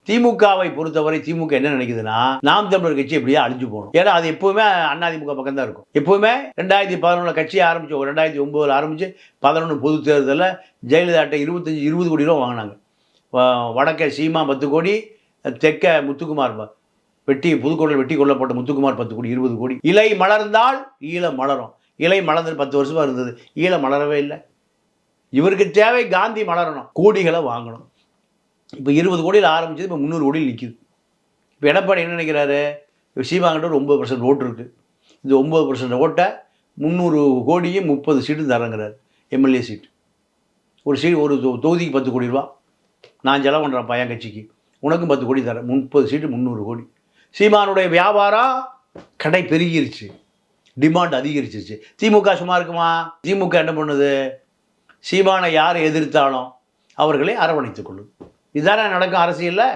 திமுகவை பொறுத்தவரை திமுக என்ன நினைக்குதுன்னா, நாம் தமிழர் கட்சி எப்படியா அழிஞ்சு போகணும். ஏன்னா அது எப்பவுமே அதிமுக பக்கம் தான் இருக்கும். எப்பவுமே 2011 கட்சி ஆரம்பிச்சு 2009 ஆரம்பிச்சு 11 பொது தேர்தலில் ஜெயலலிதாட்ட 20 கோடி ரூபா வாங்கினாங்க. வடக்க சீமா 10 கோடி, தெற்க முத்துக்குமார் புதுக்கோட்டையில் வெட்டி கொல்லப்பட்ட முத்துக்குமார் 10 கோடி, 20 கோடி. இலை மலர்ந்தால் ஈழம் மலரும். இலை மலர்ந்து 10 வருஷமா இருந்தது, ஈழம் மலரவே இல்லை. இவருக்கு தேவை காந்தி மலரணும், கோடிகளை வாங்கணும். இப்போ 20 கோடியில் ஆரம்பிச்சது இப்போ 300 கோடியில் நிற்கிது. இப்போ எடப்பாடி என்ன நினைக்கிறாரு, சீமாங்கிட்ட ஒரு 9% ஓட்டு இருக்குது. இந்த 9% ஓட்டை 300 கோடியும் 30 சீட்டு தரங்கிறார். எம்எல்ஏ சீட்டு ஒரு தொகுதிக்கு 10 கோடி ரூபா நான் செலவு பண்ணுறேன் பையன் கட்சிக்கு, உனக்கும் 10 கோடி தரேன், 30 சீட்டு 300 கோடி. சீமானுடைய வியாபாரம் கடை பெருகிருச்சு, டிமாண்ட் அதிகரிச்சிருச்சு. திமுக சும்மா இருக்குமா? திமுக என்ன பண்ணுது, சீமானை யார் எதிர்த்தாலும் அவர்களை அரவணைத்துக் கொள்ளும். இதுதானே நடக்கும் அரசியலில்.